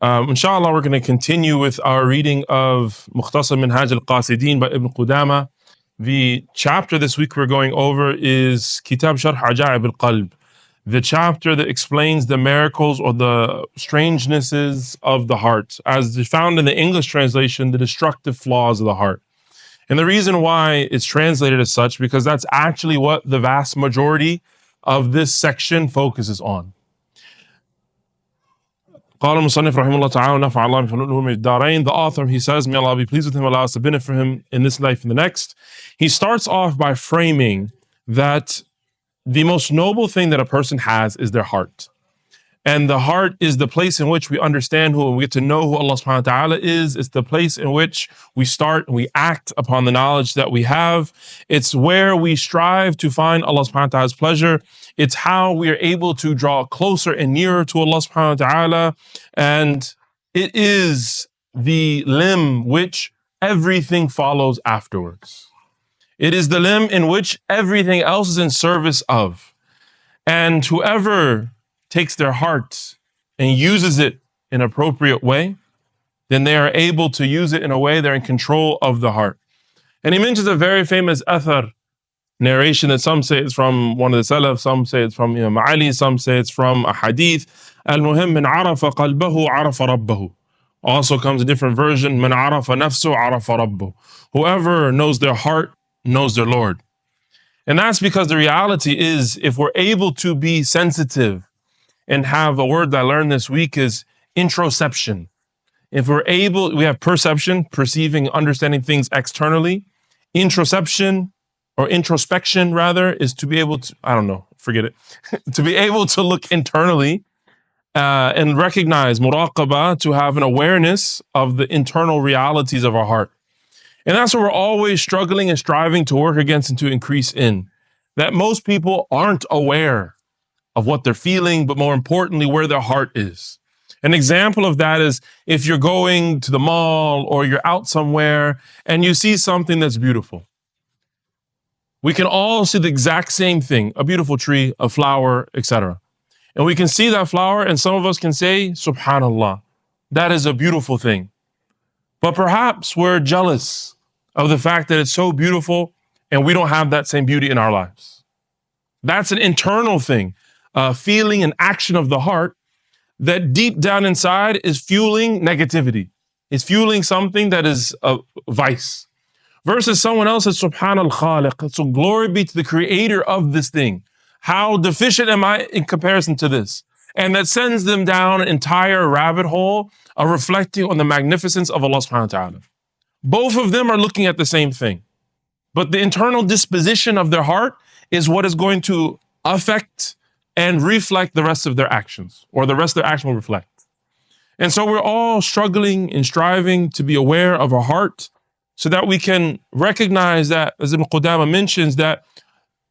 Inshallah, we're going to continue with our reading of Mukhtasar Minhaj al-Qasidin by Ibn Qudama. The chapter this week we're going over is Kitab Sharh Ajaib al-Qalb, the chapter that explains the miracles or the strangenesses of the heart, as found in the English translation, the destructive flaws of the heart. And the reason why it's translated as such, because that's actually what the vast majority of this section focuses on. The author, he says, may Allah be pleased with him, allow us to benefit from him in this life and the next. He starts off by framing that the most noble thing that a person has is their heart. And the heart is the place in which we understand who and we get to know who Allah subhanahu wa ta'ala is. It's the place in which we start and we act upon the knowledge that we have. It's where we strive to find Allah subhanahu wa ta'ala's pleasure. It's how we are able to draw closer and nearer to Allah subhanahu wa ta'ala. And it is the limb which everything follows afterwards. It is the limb in which everything else is in service of. And whoever takes their heart and uses it in an appropriate way, then they are able to use it in a way they're in control of the heart. And he mentions a very famous athar narration that some say it's from one of the Salaf, some say it's from Imam Ali, some say it's from a hadith. Al-muhim min arafa qalbahu arafa rabbahu. Also comes a different version, man arafa nafsu arafa rabbahu. Whoever knows their heart knows their Lord. And that's because the reality is, if we're able to be sensitive and have a word that I learned this week is introception. If we're able, we have perception, perceiving, understanding things externally. Introception, or introspection rather, is to be able to, I don't know, forget it, to be able to look internally and recognize muraqabah, to have an awareness of the internal realities of our heart. And that's what we're always struggling and striving to work against and to increase in. That most people aren't aware of what they're feeling, but more importantly, where their heart is. An example of that is if you're going to the mall or you're out somewhere and you see something that's beautiful. We can all see the exact same thing, a beautiful tree, a flower, etc. And we can see that flower and some of us can say, Subhanallah, that is a beautiful thing. But perhaps we're jealous of the fact that it's so beautiful and we don't have that same beauty in our lives. That's an internal thing. Feeling and action of the heart that deep down inside is fueling negativity. It's fueling something that is a vice. Versus someone else says, Subhanal Khaliq. So glory be to the creator of this thing. How deficient am I in comparison to this? And that sends them down an entire rabbit hole of reflecting on the magnificence of Allah subhanahu wa ta'ala. Both of them are looking at the same thing. But the internal disposition of their heart is what is going to affect and reflect the rest of their actions, or the rest of their action will reflect. And so we're all struggling and striving to be aware of our heart so that we can recognize that, as Ibn Qudama mentions, that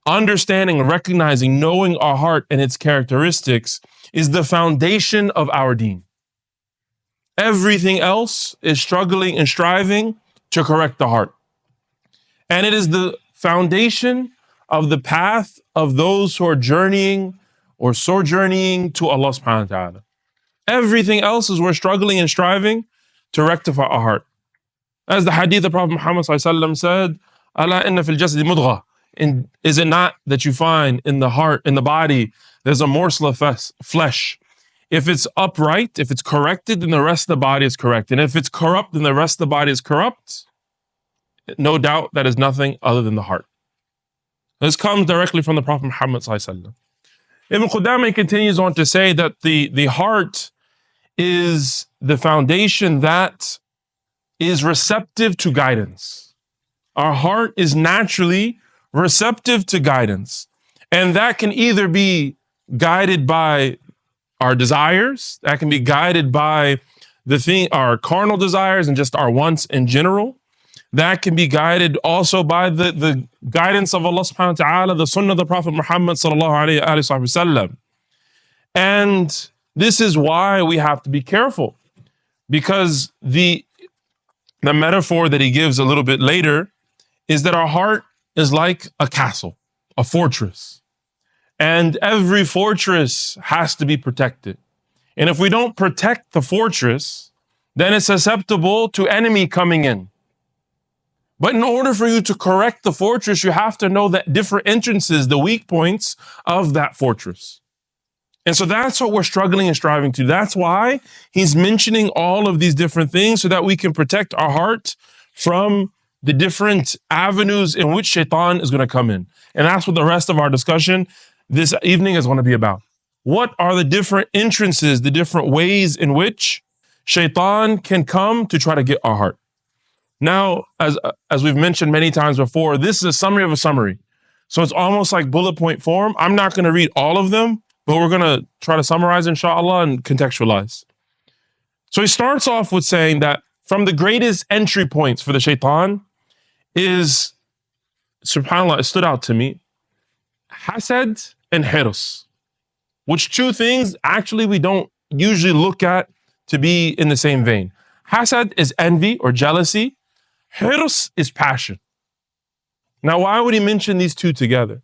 understanding and recognizing, knowing our heart and its characteristics is the foundation of our deen. Everything else is struggling and striving to correct the heart. And it is the foundation of the path of those who are journeying or sojourning to Allah subhanahu wa ta'ala. Everything else is we're struggling and striving to rectify our heart. As the hadith of Prophet Muhammad said, Ala inna fil jasadi mudghah. Is it not that you find in the heart, in the body, there's a morsel of flesh. If it's upright, if it's corrected, then the rest of the body is correct. And if it's corrupt, then the rest of the body is corrupt. No doubt that is nothing other than the heart. This comes directly from the Prophet Muhammad sallallahu. Ibn Qudama continues on to say that the heart is the foundation that is receptive to guidance. Our heart is naturally receptive to guidance. And that can either be guided by our desires, that can be guided by our carnal desires and just our wants in general. That can be guided also by the guidance of Allah subhanahu wa ta'ala, the sunnah of the Prophet Muhammad sallallahu alayhi wa sallam. And this is why we have to be careful, because the metaphor that he gives a little bit later is that our heart is like a castle, a fortress. And every fortress has to be protected. And if we don't protect the fortress, then it's susceptible to enemy coming in. But in order for you to correct the fortress, you have to know that different entrances, the weak points of that fortress. And so that's what we're struggling and striving to. That's why he's mentioning all of these different things so that we can protect our heart from the different avenues in which shaitan is going to come in. And that's what the rest of our discussion this evening is going to be about. What are the different entrances, the different ways in which shaitan can come to try to get our heart? Now, as we've mentioned many times before, this is a summary of a summary. So it's almost like bullet point form. I'm not going to read all of them, but we're going to try to summarize, inshallah, and contextualize. So he starts off with saying that from the greatest entry points for the shaitan is, subhanAllah, it stood out to me, hasad and hirs, which two things actually we don't usually look at to be in the same vein. Hasad is envy or jealousy. Hirs is passion. Now, why would he mention these two together?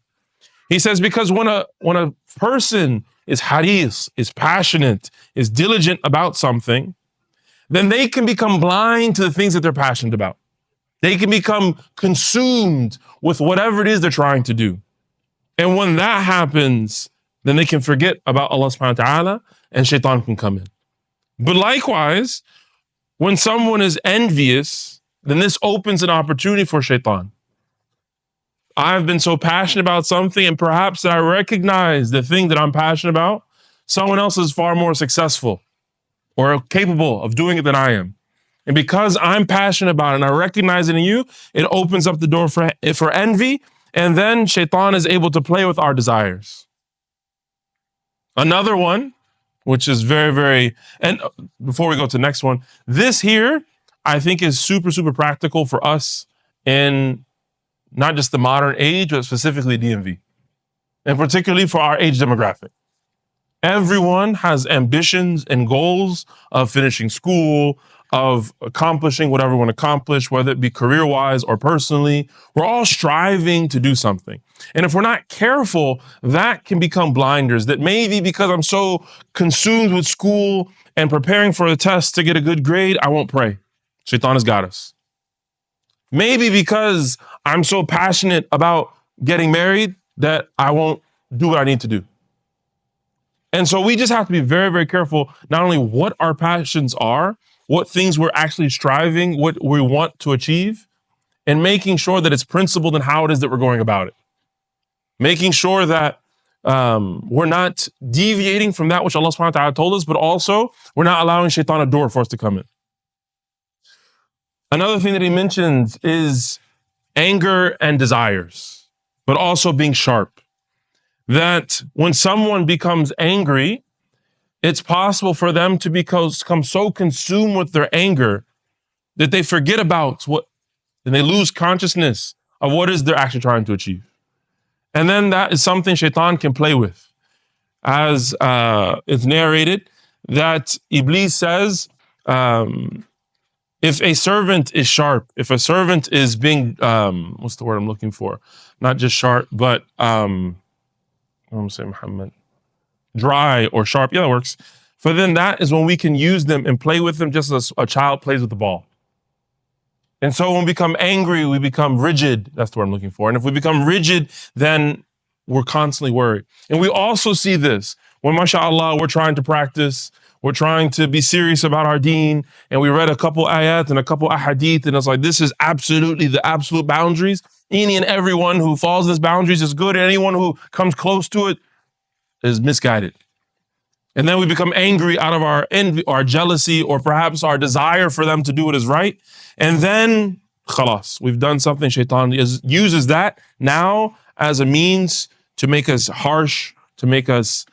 He says because when a person is haris, is passionate, is diligent about something, then they can become blind to the things that they're passionate about. They can become consumed with whatever it is they're trying to do. And when that happens, then they can forget about Allah subhanahu wa ta'ala and shaitan can come in. But likewise, when someone is envious, then this opens an opportunity for shaitan. I've been so passionate about something, and perhaps I recognize the thing that I'm passionate about. Someone else is far more successful or capable of doing it than I am. And because I'm passionate about it and I recognize it in you, it opens up the door for envy. And then shaitan is able to play with our desires. Another one, which is very, very, and before we go to the next one, this here, I think is super, super practical for us in not just the modern age, but specifically DMV, and particularly for our age demographic. Everyone has ambitions and goals of finishing school, of accomplishing whatever we want to accomplish, whether it be career-wise or personally. We're all striving to do something. And if we're not careful, that can become blinders, that maybe because I'm so consumed with school and preparing for a test to get a good grade, I won't pray. Shaitan has got us. Maybe because I'm so passionate about getting married that I won't do what I need to do. And so we just have to be very, very careful, not only what our passions are, what things we're actually striving, what we want to achieve, and making sure that it's principled in how it is that we're going about it. Making sure that we're not deviating from that which Allah subhanahu wa ta'ala told us, but also we're not allowing shaitan a door for us to come in. Another thing that he mentions is anger and desires, but also being sharp. That when someone becomes angry, it's possible for them to become so consumed with their anger that they forget about and they lose consciousness of what is they're actually trying to achieve. And then that is something shaitan can play with. As it's narrated that Iblis says, if a servant is sharp, if a servant is being, what's the word I'm looking for? Not just sharp, but, I'm going to say Muhammad, dry or sharp. Yeah, that works. For then that is when we can use them and play with them just as a child plays with the ball. And so when we become angry, we become rigid. That's the word I'm looking for. And if we become rigid, then we're constantly worried. And we also see this when, mashallah, we're trying to practice, we're trying to be serious about our deen, and we read a couple ayat and a couple ahadith, and it's like, this is absolutely the absolute boundaries. Any and everyone who follows these boundaries is good, and anyone who comes close to it is misguided. And then we become angry out of our envy, our jealousy, or perhaps our desire for them to do what is right. And then, khalas, we've done something. Shaitan uses that now as a means to make us harsh, to make us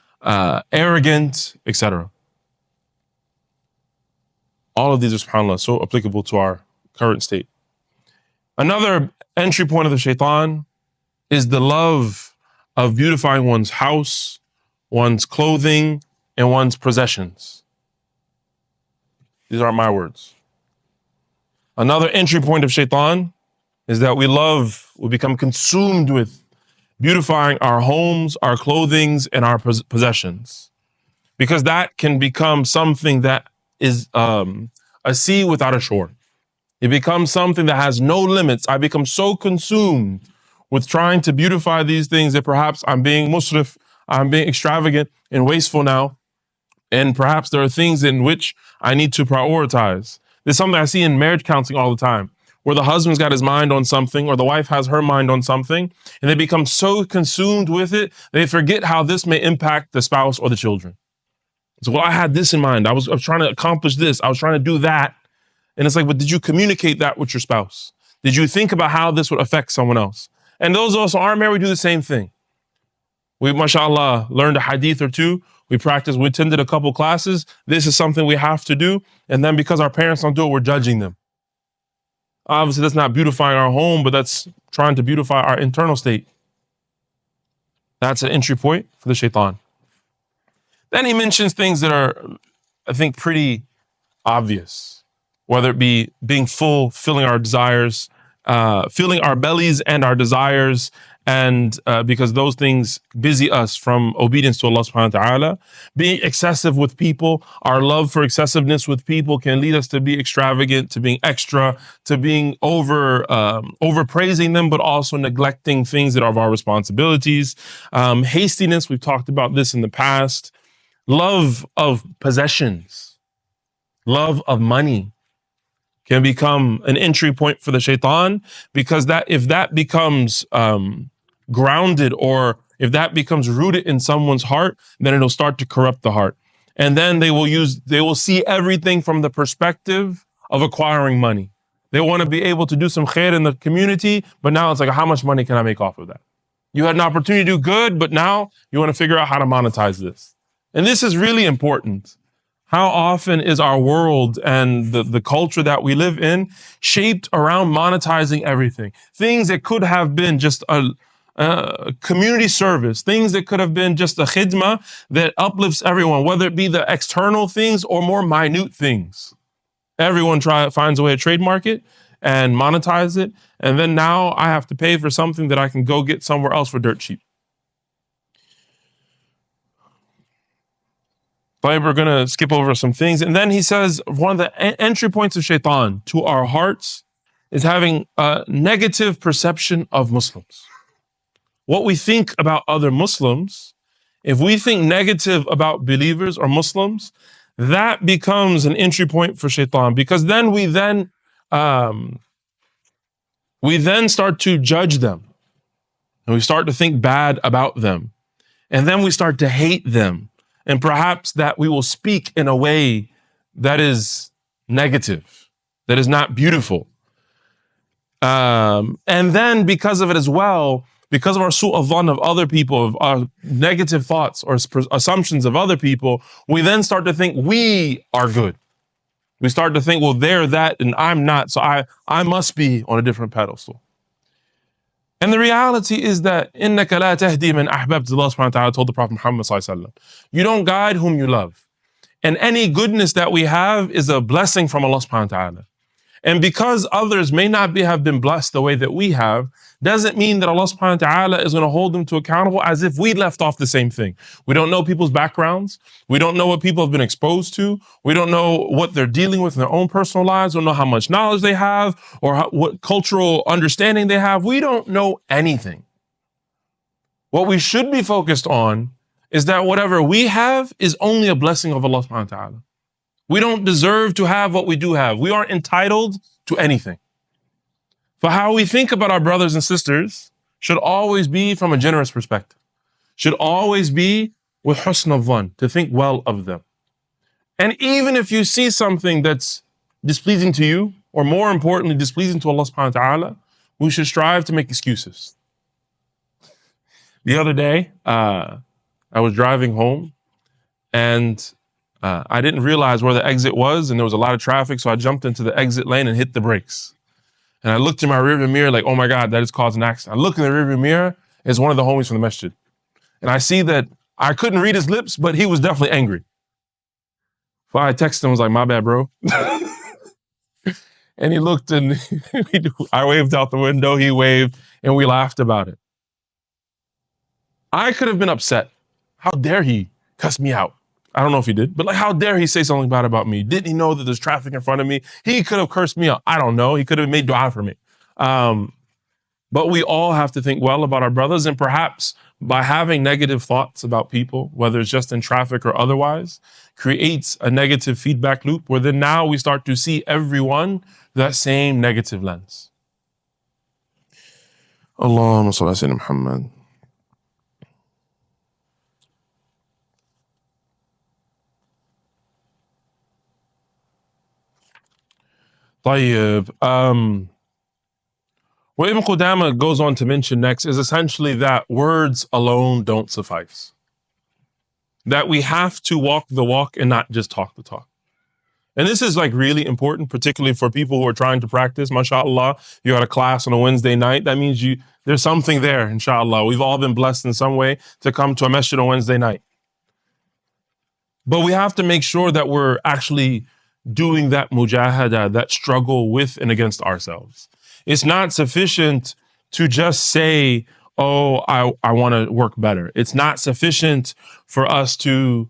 arrogant, etc. All of these are, subhanAllah, so applicable to our current state. Another entry point of the shaitan is the love of beautifying one's house, one's clothing, and one's possessions. These aren't my words. Another entry point of shaitan is that we become consumed with beautifying our homes, our clothings, and our possessions. because that can become something that is a sea without a shore. It becomes something that has no limits. I become so consumed with trying to beautify these things that perhaps I'm being musrif, I'm being extravagant and wasteful now. And perhaps there are things in which I need to prioritize. There's something I see in marriage counseling all the time, where the husband's got his mind on something or the wife has her mind on something, and they become so consumed with it, they forget how this may impact the spouse or the children. So, well, I had this in mind. I was trying to accomplish this. I was trying to do that. And it's like, but did you communicate that with your spouse? Did you think about how this would affect someone else? And those of us who aren't married do the same thing. We, mashallah, learned a hadith or two. We practiced, we attended a couple classes. This is something we have to do. And then because our parents don't do it, we're judging them. Obviously, that's not beautifying our home, but that's trying to beautify our internal state. That's an entry point for the shaitan. Then he mentions things that are, I think, pretty obvious, whether it be being full, filling our desires, filling our bellies and our desires, and because those things busy us from obedience to Allah subhanahu wa ta'ala. Being excessive with people, our love for excessiveness with people can lead us to be extravagant, to being extra, to being overpraising them, but also neglecting things that are of our responsibilities. Hastiness, we've talked about this in the past. Love of possessions, love of money can become an entry point for the shaitan, because that if that becomes grounded, or if that becomes rooted in someone's heart, then it'll start to corrupt the heart. And then they will see everything from the perspective of acquiring money. They want to be able to do some khair in the community, but now it's like, how much money can I make off of that? You had an opportunity to do good, but now you want to figure out how to monetize this. And this is really important. How often is our world and the culture that we live in shaped around monetizing everything? Things that could have been just a community service, things that could have been just a khidmah that uplifts everyone, whether it be the external things or more minute things. Everyone finds a way to trademark it and monetize it. And then now I have to pay for something that I can go get somewhere else for dirt cheap. But we're going to skip over some things. And then he says one of the entry points of shaitan to our hearts is having a negative perception of Muslims. What we think about other Muslims, if we think negative about believers or Muslims, that becomes an entry point for shaitan, because then we then start to judge them, and we start to think bad about them, and then we start to hate them. And perhaps that we will speak in a way that is negative, that is not beautiful. And then because of it as well, because of our su'u dhann of other people, of our negative thoughts or assumptions of other people, we then start to think we are good. We start to think, well, they're that and I'm not, so I must be on a different pedestal. And the reality is that إِنَّكَ لَا تَهْدِي مَنْ أَحْبَبْتَ, Allah subhanahu wa ta'ala told the Prophet Muhammad sallallahu alaihi wasallam. You don't guide whom you love. And any goodness that we have is a blessing from Allah subhanahu wa ta'ala. And because others may not have been blessed the way that we have, doesn't mean that Allah subhanahu wa ta'ala is going to hold them to accountable as if we left off the same thing. We don't know people's backgrounds. We don't know what people have been exposed to. We don't know what they're dealing with in their own personal lives. We don't know how much knowledge they have or what cultural understanding they have. We don't know anything. What we should be focused on is that whatever we have is only a blessing of Allah subhanahu wa ta'ala. We don't deserve to have what we do have. We aren't entitled to anything. For how we think about our brothers and sisters should always be from a generous perspective. Should always be with husn al-dhann, to think well of them. And even if you see something that's displeasing to you, or more importantly, displeasing to Allah subhanahu wa ta'ala, we should strive to make excuses. The other day, I was driving home, and I didn't realize where the exit was, and there was a lot of traffic, so I jumped into the exit lane and hit the brakes. And I looked in my rearview mirror like, oh my God, that has caused an accident. I look in the rearview mirror, it's one of the homies from the masjid. And I see that I couldn't read his lips, but he was definitely angry. So I texted him, I was like, my bad, bro. And he looked, and I waved out the window, he waved, and we laughed about it. I could have been upset. How dare he cuss me out? I don't know if he did, but like, how dare he say something bad about me? Didn't he know that there's traffic in front of me? He could have cursed me out. I don't know. He could have made dua for me. But we all have to think well about our brothers, and perhaps by having negative thoughts about people, whether it's just in traffic or otherwise, creates a negative feedback loop where then now we start to see everyone that same negative lens. Allahumma salli ala Sayyidina Muhammad. طيب. What Ibn Qudama goes on to mention next is essentially that words alone don't suffice. That we have to walk the walk and not just talk the talk. And this is like really important, particularly for people who are trying to practice. MashaAllah, you got a class on a Wednesday night. That means there's something there, inshallah. We've all been blessed in some way to come to a masjid on Wednesday night. But we have to make sure that we're actually doing that mujahada, that struggle with and against ourselves. It's not sufficient to just say, oh, I want to work better. It's not sufficient for us to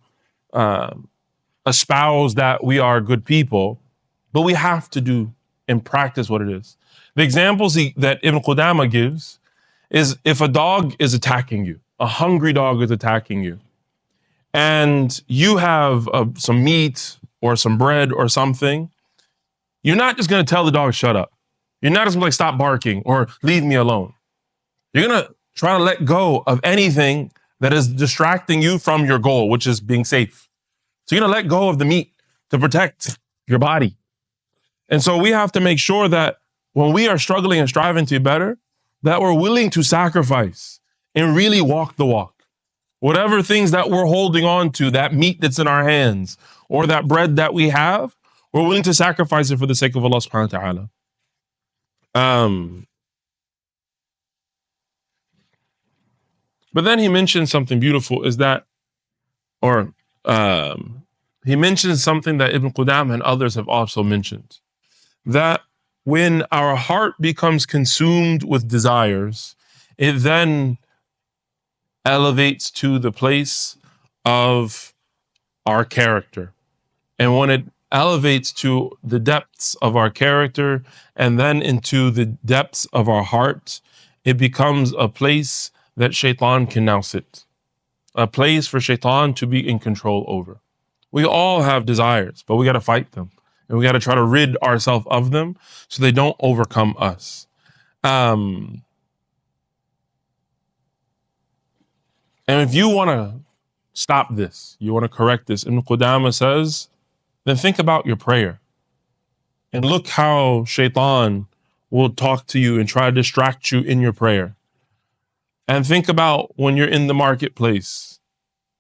espouse that we are good people, but we have to do and practice what it is. The examples that Ibn Qudama gives is if a dog is attacking you, a hungry dog is attacking you, and you have some meat or some bread or something, you're not just going to tell the dog, shut up. You're not just going to stop barking or leave me alone. You're going to try to let go of anything that is distracting you from your goal, which is being safe. So you're going to let go of the meat to protect your body. And so we have to make sure that when we are struggling and striving to be better, that we're willing to sacrifice and really walk the walk. Whatever things that we're holding on to, that meat that's in our hands or that bread that we have, we're willing to sacrifice it for the sake of Allah subhanahu wa ta'ala. But then he mentioned something beautiful is that, he mentions something that Ibn Qudama and others have also mentioned, that when our heart becomes consumed with desires, it then elevates to the place of our character. And when it elevates to the depths of our character and then into the depths of our heart, it becomes a place that shaitan can now sit. A place for shaitan to be in control over. We all have desires, but we got to fight them. And we got to try to rid ourselves of them so they don't overcome us. And if you want to stop this, you want to correct this, Ibn Qudama says, then think about your prayer. And look how shaitan will talk to you and try to distract you in your prayer. And think about when you're in the marketplace.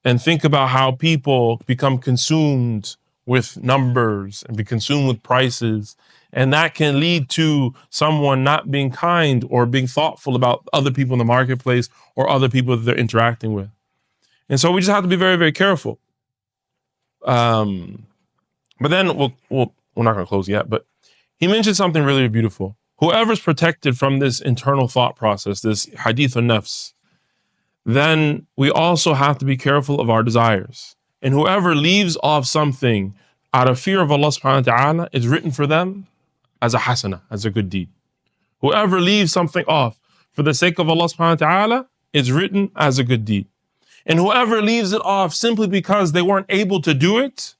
And think about how people become consumed with numbers and be consumed with prices. And that can lead to someone not being kind or being thoughtful about other people in the marketplace or other people that they're interacting with. And so we just have to be very, very careful. But then we're not going to close yet, but he mentioned something really beautiful. Whoever's protected from this internal thought process, this hadith al-nafs, then we also have to be careful of our desires. And whoever leaves off something out of fear of Allah subhanahu wa ta'ala is written for them as a hasana, as a good deed. Whoever leaves something off for the sake of Allah subhanahu wa ta'ala is written as a good deed. And whoever leaves it off simply because they weren't able to do it,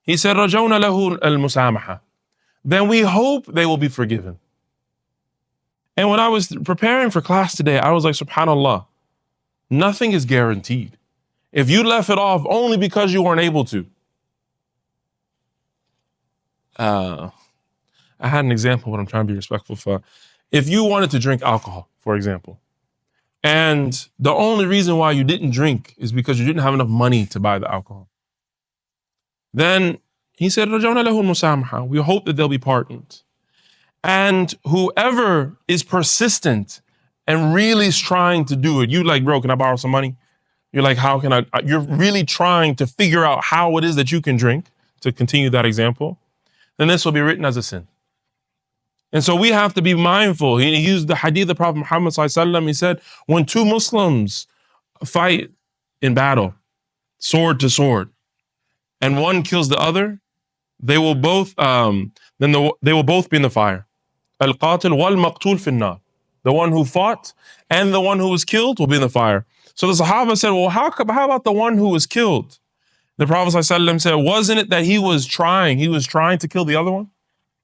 he said, رَجَوْنَ لَهُ الْمُسَامَحَةِ. Then we hope they will be forgiven. And when I was preparing for class today, I was like, subhanAllah, nothing is guaranteed. If you left it off only because you weren't able to. I had an example, but I'm trying to be respectful for. If you wanted to drink alcohol, for example, and the only reason why you didn't drink is because you didn't have enough money to buy the alcohol, then he said, رَجَوْنَ لَهُ الْمُسَامَحَةِ. We hope that they'll be pardoned. And whoever is persistent and really is trying to do it, you like, bro, can I borrow some money? You're like, how can I? You're really trying to figure out how it is that you can drink, to continue that example, then this will be written as a sin. And so we have to be mindful. He used the hadith of Prophet Muhammad ﷺ. He said, when two Muslims fight in battle, sword to sword, and one kills the other, they will both they will both be in the fire. Al-qatil wal-maqtul fi an-nar. The one who fought and the one who was killed will be in the fire. So the Sahaba said, well, how about the one who was killed? The Prophet ﷺ said, wasn't it that he was trying to kill the other one?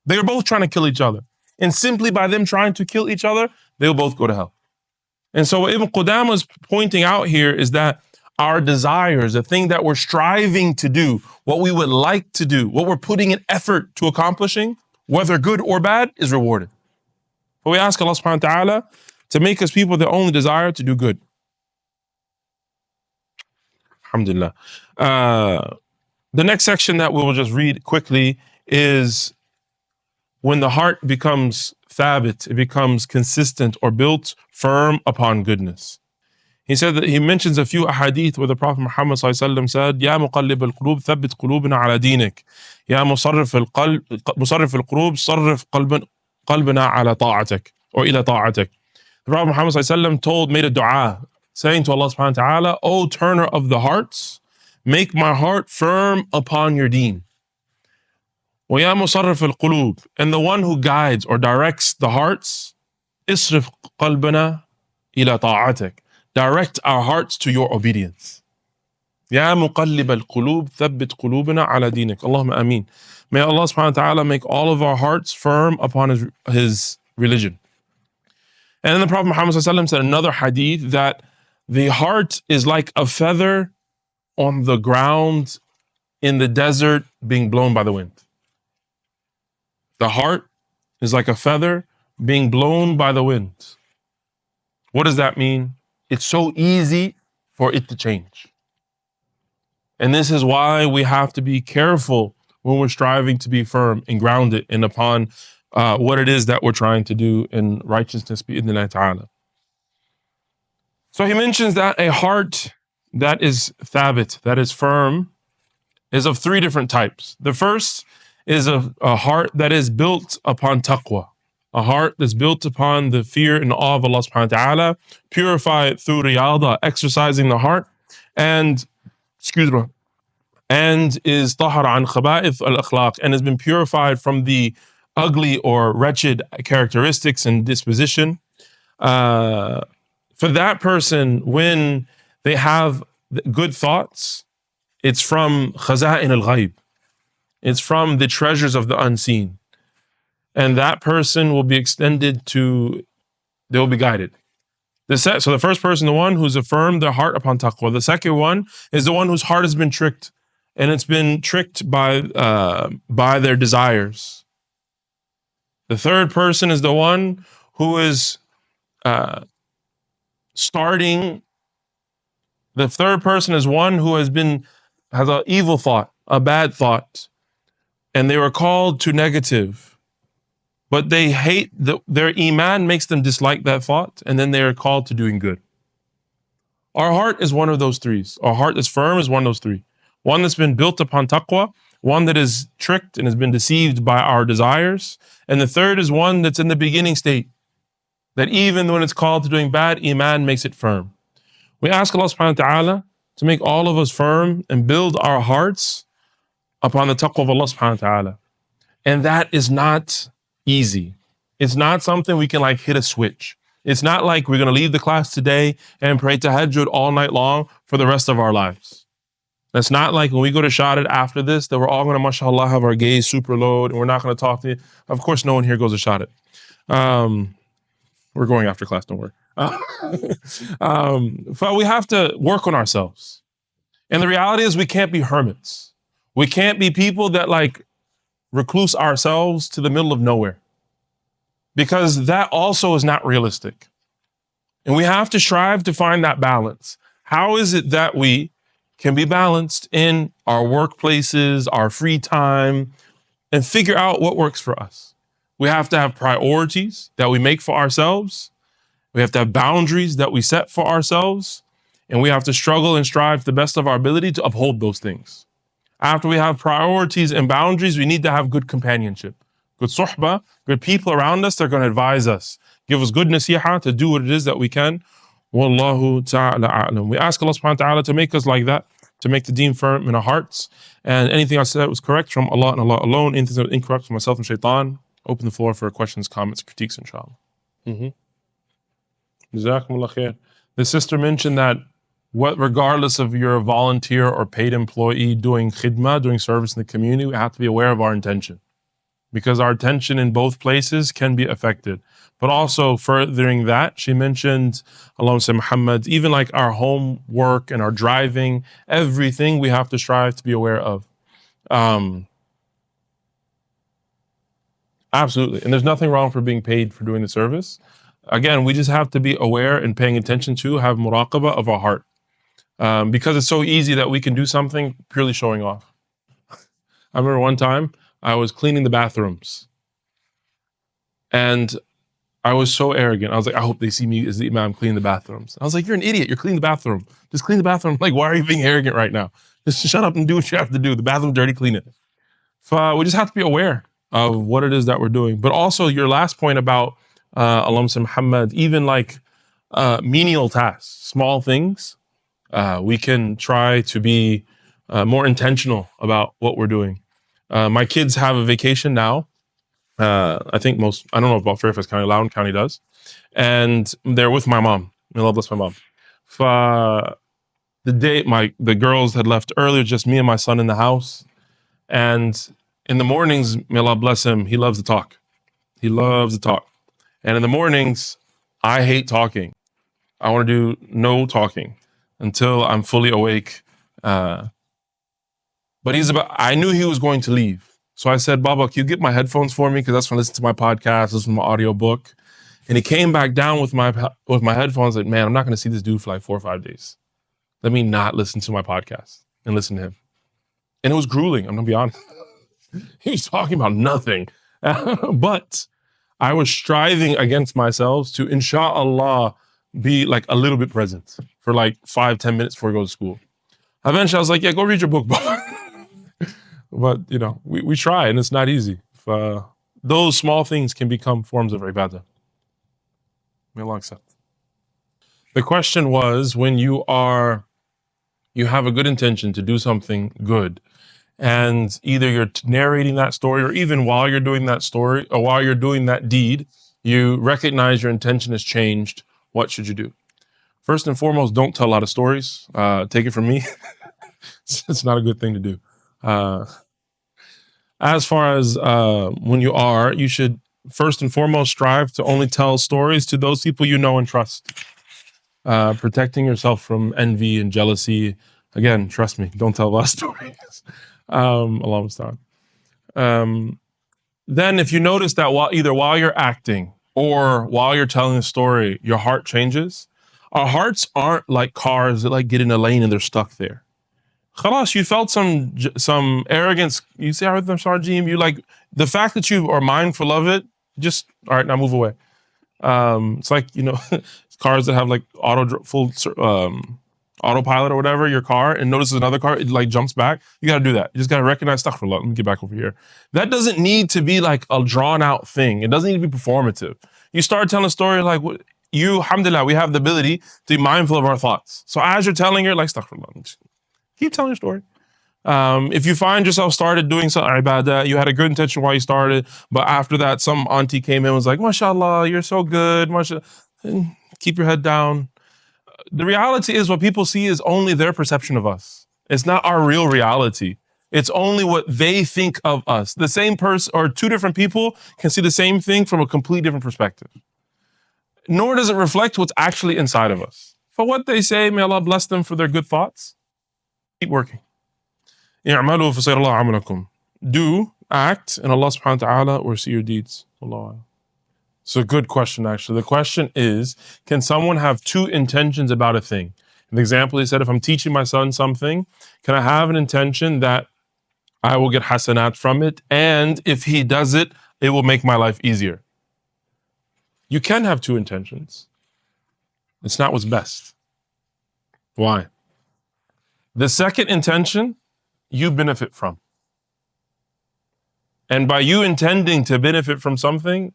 They were both trying to kill each other. And simply by them trying to kill each other, they will both go to hell. And so what Ibn Qudama is pointing out here is that our desires, the thing that we're striving to do, what we would like to do, what we're putting in effort to accomplishing, whether good or bad, is rewarded. But we ask Allah subhanahu wa ta'ala to make us people that only desire to do good. Alhamdulillah. The next section that we will just read quickly is when the heart becomes thabit, it becomes consistent or built firm upon goodness. He said that he mentions a few ahadith where the Prophet Muhammad said, Ya muqallib al-qulub, thabbit qulubina ala dinik. Ya musarrif al-qulub, sarrif qalbina ala ta'atik, or ila ta'atik. The Prophet Muhammad made a dua, saying to Allah subhanahu wa ta'ala, O turner of the hearts, make my heart firm upon your deen. Wa ya musarrif al-qulub, and the one who guides or directs the hearts, isrif qalbina ila ta'atik. Direct our hearts to your obedience. Ya muqallib al-qulub, thabbit qulubina ala dinik. Allahumma ameen. May Allah subhanahu wa ta'ala make all of our hearts firm upon his religion. And then the Prophet Muhammad said another hadith that the heart is like a feather on the ground in the desert being blown by the wind. The heart is like a feather being blown by the wind. What does that mean? It's so easy for it to change. And this is why we have to be careful when we're striving to be firm and grounded and upon what it is that we're trying to do in righteousness, bi'idhnillah ta'ala. So he mentions that a heart that is thabit, that is firm, is of three different types. The first is a heart that is built upon taqwa. A heart that's built upon the fear and awe of Allah subhanahu wa ta'ala, purified through riyada, exercising the heart, and is tahara an khaba'ith al-akhlaq, and has been purified from the ugly or wretched characteristics and disposition. For that person, when they have good thoughts, it's from khaza'in al-ghayb. It's from the treasures of the unseen. And that person will be extended to, they will be guided. So the first person, the one who's affirmed their heart upon taqwa. The second one is the one whose heart has been tricked, and it's been tricked by their desires. The third person is the one who is starting. The third person is one who has an evil thought, a bad thought, and they were called to negative. But they hate, their iman makes them dislike that thought, and then they are called to doing good. Our heart is one of those three. Our heart that's firm is one of those three. One that's been built upon taqwa, one that is tricked and has been deceived by our desires, and the third is one that's in the beginning state, that even when it's called to doing bad, iman makes it firm. We ask Allah subhanahu wa ta'ala to make all of us firm and build our hearts upon the taqwa of Allah subhanahu wa ta'ala. And that is not easy. It's not something we can hit a switch. It's not like we're going to leave the class today and pray tahajjud all night long for the rest of our lives. That's not like when we go to Shahid after this, that we're all going to, mashallah, have our gaze super low and we're not going to talk to you. Of course, no one here goes to Shahid. We're going after class, don't worry. But we have to work on ourselves. And the reality is we can't be hermits. We can't be people that recluse ourselves to the middle of nowhere, because that also is not realistic. And we have to strive to find that balance. How is it that we can be balanced in our workplaces, our free time, and figure out what works for us? We have to have priorities that we make for ourselves. We have to have boundaries that we set for ourselves, and we have to struggle and strive to the best of our ability to uphold those things. After we have priorities and boundaries, we need to have good companionship, good suhbah, good people around us that are going to advise us, give us good nasihah to do what it is that we can. Wallahu ta'ala a'lam. We ask Allah subhanahu wa ta'ala to make us like that, to make the deen firm in our hearts. And anything I said was correct from Allah and Allah alone. Anything that was incorrect from myself and shaitan. Open the floor for questions, comments, critiques, inshallah. Jazakumullah khair. The sister mentioned that regardless of you're a volunteer or paid employee doing khidmah, doing service in the community, we have to be aware of our intention. Because our intention in both places can be affected. But also furthering that, she mentioned, Allahumma Muhammad, even like our homework and our driving, everything we have to strive to be aware of. Absolutely. And there's nothing wrong for being paid for doing the service. Again, we just have to be aware and paying attention to, have muraqabah of our heart. Because it's so easy that we can do something purely showing off. I remember one time I was cleaning the bathrooms and I was so arrogant. I was like, I hope they see me as the imam cleaning the bathrooms. I was like, you're an idiot. You're cleaning the bathroom. Just clean the bathroom. Like, why are you being arrogant right now? Just shut up and do what you have to do. The bathroom's dirty, clean it. So we just have to be aware of what it is that we're doing. But also your last point about Allahumma Muhammad, even like menial tasks, small things, we can try to be more intentional about what we're doing. My kids have a vacation now. I think I don't know about Fairfax County, Loudoun County does. And they're with my mom. May Allah bless my mom. The day the girls had left earlier, just me and my son in the house. And in the mornings, may Allah bless him, he loves to talk. He loves to talk. And in the mornings, I hate talking. I want to do no talking until I'm fully awake. But I knew he was going to leave. So I said, Baba, can you get my headphones for me? Because that's when I listen to my podcast, listen to my audio book. And he came back down with my headphones like, man, I'm not going to see this dude for like 4 or 5 days. Let me not listen to my podcast and listen to him. And it was grueling, I'm going to be honest. He was talking about nothing. But I was striving against myself to, inshallah, be like a little bit present for like 5-10 minutes before I go to school. Eventually I was like, yeah, go read your book, Baba. But, you know, we try and it's not easy. Those small things can become forms of ibadah. May Allah accept. The question was, when you have a good intention to do something good, and either you're narrating that story or even while you're doing that story or while you're doing that deed, you recognize your intention has changed. What should you do? First and foremost, don't tell a lot of stories. Take it from me. It's not a good thing to do. As far as when you should first and foremost strive to only tell stories to those people you know and trust. Protecting yourself from envy and jealousy. Again, trust me, don't tell a lot of stories. Allah musta'an. Then if you notice that while you're acting or while you're telling a story, your heart changes. Our hearts aren't like cars that like get in a lane and they're stuck there. Khalas, you felt some arrogance. You say, I'm sorry, Jim. You like the fact that you are mindful of it. Just all right, now move away. It's like, you know, cars that have like autopilot or whatever, your car, and notices another car, it like jumps back. You got to do that. You just got to recognize, astaghfirullah, let me get back over here. That doesn't need to be like a drawn out thing. It doesn't need to be performative. You start telling a story like alhamdulillah, we have the ability to be mindful of our thoughts. So as you're telling it, like astaghfirullah, keep telling your story. If you find yourself started doing some ibadah, you had a good intention while you started, but after that, some auntie came in and was like, mashallah, you're so good, mashallah. And keep your head down. The reality is what people see is only their perception of us. It's not our real reality. It's only what they think of us. The same person or two different people can see the same thing from a completely different perspective. Nor does it reflect what's actually inside of us. For what they say, may Allah bless them for their good thoughts. Keep working. Do, act, and Allah subhanahu wa ta'ala will see your deeds. Allah. It's a good question, actually. The question is, can someone have two intentions about a thing? An example, he said, if I'm teaching my son something, can I have an intention that I will get hasanat from it? And if he does it, it will make my life easier. You can have two intentions. It's not what's best. Why? The second intention, you benefit from. And by you intending to benefit from something,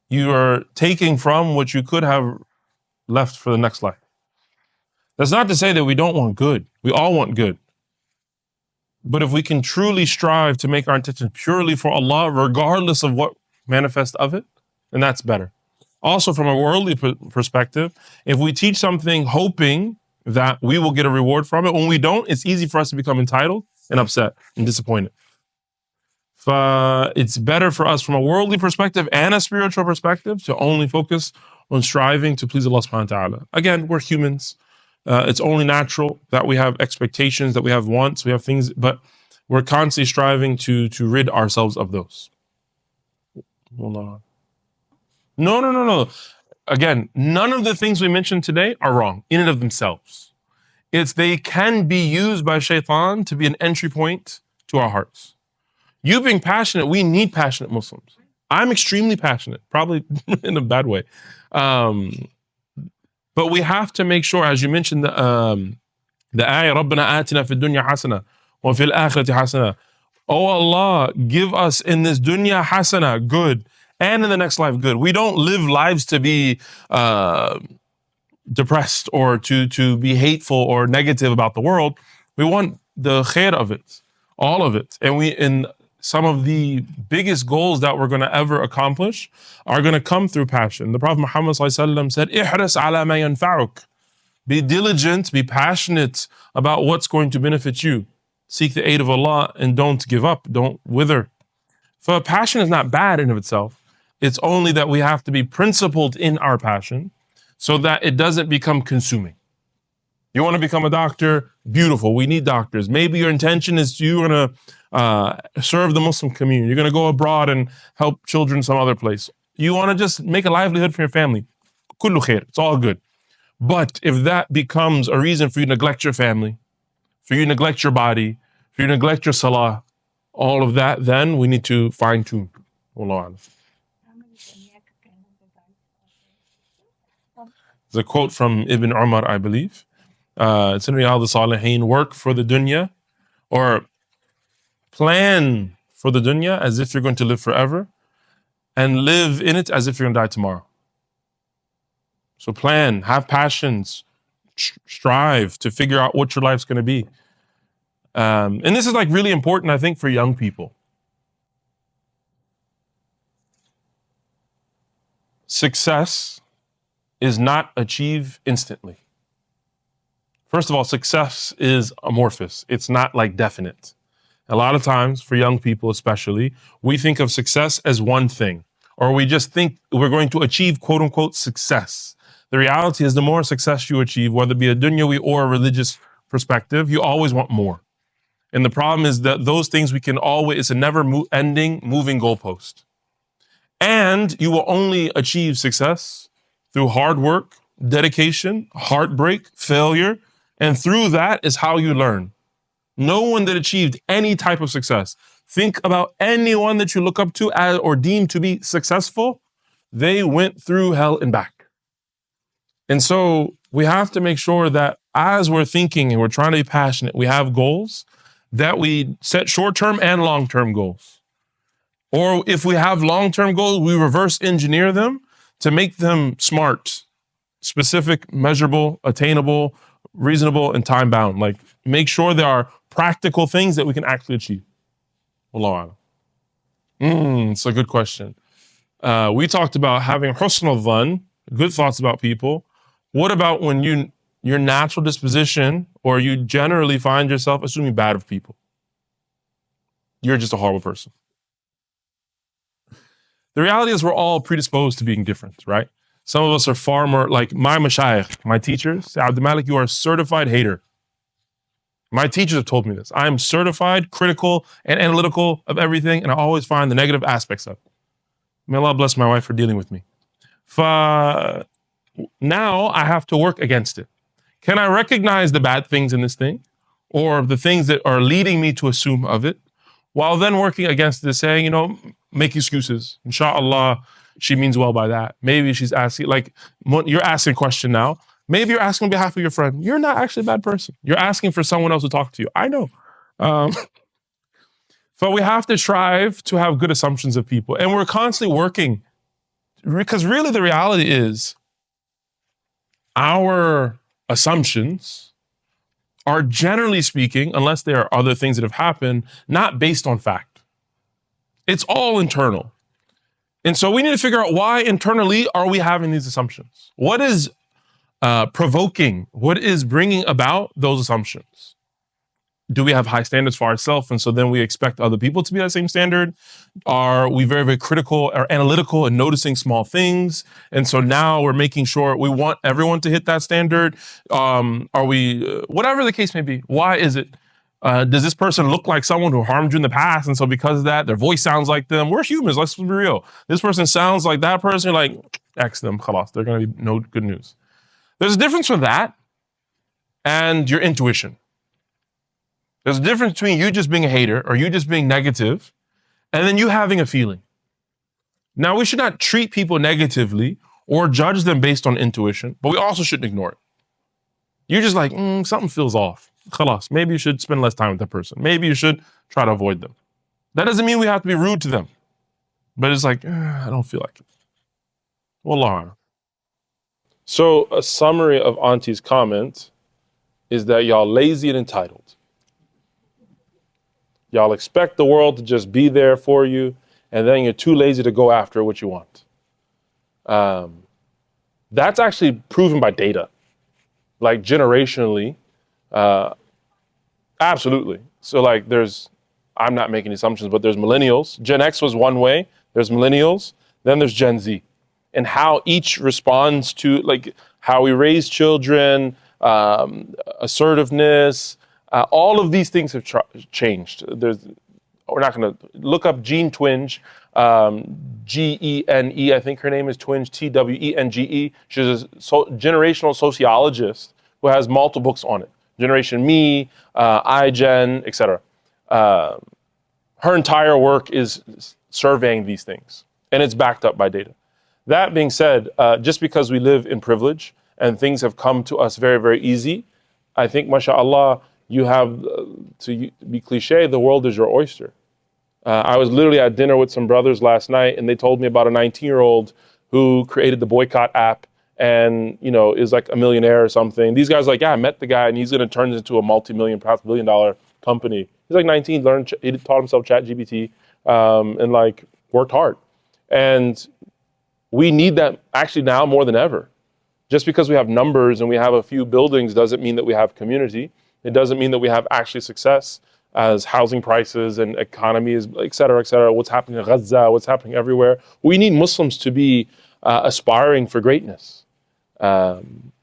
you are taking from what you could have left for the next life. That's not to say that we don't want good. We all want good. But if we can truly strive to make our intention purely for Allah, regardless of what manifests of it, then that's better. Also, from a worldly perspective, if we teach something hoping that we will get a reward from it, when we don't, it's easy for us to become entitled and upset and disappointed. It's better for us from a worldly perspective and a spiritual perspective to only focus on striving to please Allah subhanahu wa ta'ala. Again, we're humans. It's only natural that we have expectations, that we have wants, we have things, but we're constantly striving to rid ourselves of those. No. Again, none of the things we mentioned today are wrong in and of themselves. They can be used by shaitan to be an entry point to our hearts. You being passionate, we need passionate Muslims. I'm extremely passionate, probably in a bad way. But we have to make sure, as you mentioned, the ayah, رَبَّنَا آتِنَا فِي الدُّنْيَا حَسَنَةً وَفِي الْآخِرَةِ حَسَنَةً. Oh Allah, give us in this dunya hasana, good, and in the next life, good. We don't live lives to be depressed or to be hateful or negative about the world. We want the khair of it, all of it. And some of the biggest goals that we're going to ever accomplish are going to come through passion. The Prophet Muhammad ﷺ said, "Ihras ala ma yanfa'uk." Be diligent, be passionate about what's going to benefit you. Seek the aid of Allah and don't give up, don't wither. For passion is not bad in of itself. It's only that we have to be principled in our passion so that it doesn't become consuming. You want to become a doctor? Beautiful. We need doctors. Maybe your intention is you're going to serve the Muslim community. You're going to go abroad and help children some other place. You want to just make a livelihood for your family. Kullu khair. It's all good. But if that becomes a reason for you to neglect your family, for you to neglect your body, for you to neglect your salah, all of that, then we need to fine tune. Wallahu a'lam. There's a quote from Ibn Umar, I believe. It's in Riyadh al-Salihin, work for the dunya, or plan for the dunya as if you're going to live forever, and live in it as if you're going to die tomorrow. So plan, have passions, strive to figure out what your life's going to be. And this is like really important, I think, for young people. Success is not achieved instantly. First of all, success is amorphous. It's not like definite. A lot of times, for young people especially, we think of success as one thing, or we just think we're going to achieve quote unquote success. The reality is the more success you achieve, whether it be a dunyawi or a religious perspective, you always want more. And the problem is that those things we can always, it's a never ending moving goalpost. And you will only achieve success through hard work, dedication, heartbreak, failure. And through that is how you learn. No one that achieved any type of success, think about anyone that you look up to as, or deem to be successful, they went through hell and back. And so we have to make sure that as we're thinking and we're trying to be passionate, we have goals, that we set short-term and long-term goals. Or if we have long-term goals, we reverse engineer them to make them smart, specific, measurable, attainable, reasonable, and time-bound. Like, make sure there are practical things that we can actually achieve. Wallahu a'lam. It's a good question. We talked about having husn al-dhann, good thoughts about people. What about when your natural disposition, or you generally find yourself assuming bad of people? You're just a horrible person. The reality is we're all predisposed to being different, right? Some of us are far more, like my mashayikh, my teachers, say, AbdulMalik, you are a certified hater. My teachers have told me this. I am certified, critical, and analytical of everything, and I always find the negative aspects of it. May Allah bless my wife for dealing with me. Now I have to work against it. Can I recognize the bad things in this thing, or the things that are leading me to assume of it, while then working against it, saying, make excuses. Inshallah, she means well by that. Maybe she's asking, like, you're asking a question now. Maybe you're asking on behalf of your friend. You're not actually a bad person. You're asking for someone else to talk to you. I know. But we have to strive to have good assumptions of people. And we're constantly working, because really the reality is our assumptions are generally speaking, unless there are other things that have happened, not based on fact. It's all internal. And so we need to figure out why internally are we having these assumptions? What is provoking? What is bringing about those assumptions? Do we have high standards for ourselves, and so then we expect other people to be that same standard? Are we very, very critical or analytical and noticing small things? And so now we're making sure we want everyone to hit that standard. Are we, whatever the case may be, why is it? Does this person look like someone who harmed you in the past? And so because of that, their voice sounds like them. We're humans, let's be real. This person sounds like that person, you're like, X them, khalas, they're gonna be no good news. There's a difference from that and your intuition. There's a difference between you just being a hater or you just being negative and then you having a feeling. Now, we should not treat people negatively or judge them based on intuition, but we also shouldn't ignore it. You're just like, something feels off. Khalas, maybe you should spend less time with that person. Maybe you should try to avoid them. That doesn't mean we have to be rude to them, but it's like, I don't feel like it. Wallah. So a summary of Auntie's comment is that y'all lazy and entitled. Y'all expect the world to just be there for you, and then you're too lazy to go after what you want. That's actually proven by data. Like generationally, absolutely. So like I'm not making assumptions, but there's millennials. Gen X was one way. There's millennials. Then there's Gen Z. And how each responds to, like, how we raise children, assertiveness, all of these things have changed. We're not going to look up Jean Twenge, Gene, I think her name is Twenge, Twenge. She's a generational sociologist who has multiple books on it. Generation Me, iGen, etc. Her entire work is surveying these things, and it's backed up by data. That being said, just because we live in privilege and things have come to us very, very easy, I think, mashallah, you have, to be cliche, the world is your oyster. I was literally at dinner with some brothers last night, and they told me about a 19-year-old who created the Boycott app and, is like a millionaire or something. These guys are like, yeah, I met the guy, and he's going to turn this into a multi-million, perhaps billion-dollar company. He's like 19, he taught himself ChatGPT, and like worked hard. And we need that actually now more than ever. Just because we have numbers and we have a few buildings doesn't mean that we have community. It doesn't mean that we have actually success as housing prices and economies, et cetera, what's happening in Gaza, what's happening everywhere. We need Muslims to be aspiring for greatness. And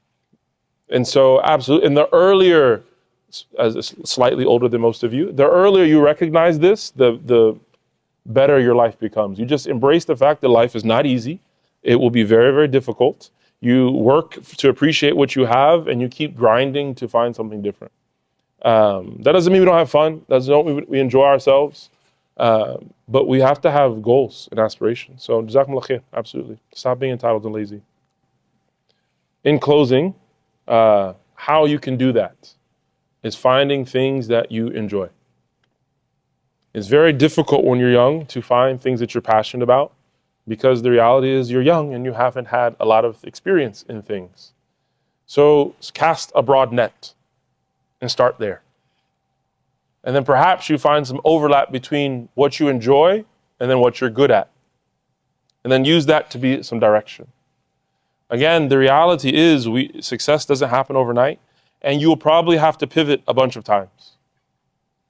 so absolutely, and the earlier, as slightly older than most of you, the earlier you recognize this, the better your life becomes. You just embrace the fact that life is not easy. It will be very, very difficult. You work to appreciate what you have and you keep grinding to find something different. That doesn't mean we don't have fun. That doesn't mean we enjoy ourselves. But we have to have goals and aspirations. So, jazakumullah khair, absolutely. Stop being entitled and lazy. In closing, how you can do that is finding things that you enjoy. It's very difficult when you're young to find things that you're passionate about, because the reality is you're young and you haven't had a lot of experience in things. So cast a broad net and start there. And then perhaps you find some overlap between what you enjoy and then what you're good at. And then use that to be some direction. Again, the reality is success doesn't happen overnight, and you will probably have to pivot a bunch of times.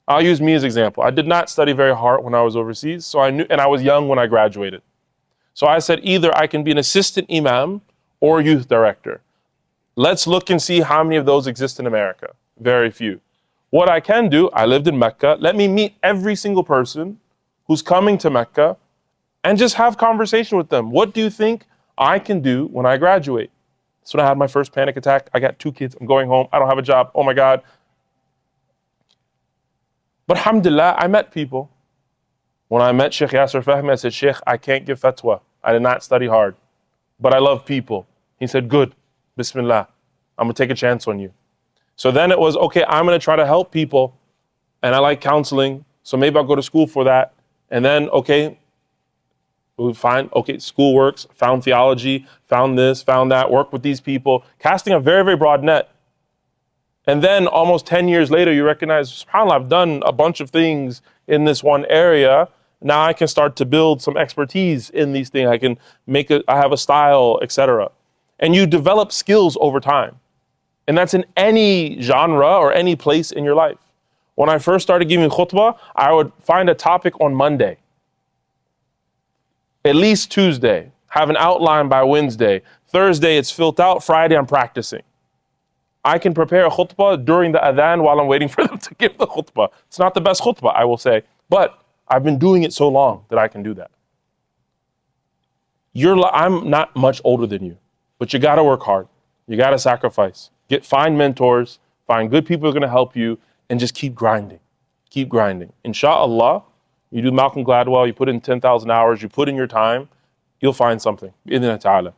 I'll use me as an example. I did not study very hard when I was overseas, so I knew, and I was young when I graduated. So I said, either I can be an assistant imam or youth director. Let's look and see how many of those exist in America. Very few. What I can do, I lived in Mecca. Let me meet every single person who's coming to Mecca and just have conversation with them. What do you think I can do when I graduate? That's when I had my first panic attack. I got 2 kids. I'm going home. I don't have a job. Oh my God. But alhamdulillah, I met people. When I met Sheikh Yasser Fahmi, I said, Sheikh, I can't give fatwa. I did not study hard, but I love people. He said, good, Bismillah. I'm gonna take a chance on you. So then it was, okay, I'm gonna try to help people, and I like counseling, so maybe I'll go to school for that. And then, okay, we find, okay, school works, found theology, found this, found that, work with these people, casting a very, very broad net. And then almost 10 years later, you recognize, subhanAllah, I've done a bunch of things in this one area. Now I can start to build some expertise in these things. I can I have a style, etc. And you develop skills over time. And that's in any genre or any place in your life. When I first started giving khutbah, I would find a topic on Monday, at least Tuesday, have an outline by Wednesday. Thursday, it's filled out. Friday, I'm practicing. I can prepare a khutbah during the adhan while I'm waiting for them to give the khutbah. It's not the best khutbah, I will say, but I've been doing it so long that I can do that. I'm not much older than you, but you got to work hard. You got to sacrifice. Find mentors, find good people who are going to help you, and just keep grinding. Keep grinding. Insha'Allah, you do Malcolm Gladwell, you put in 10,000 hours, you put in your time, you'll find something. Bi-idhnillahi ta'ala.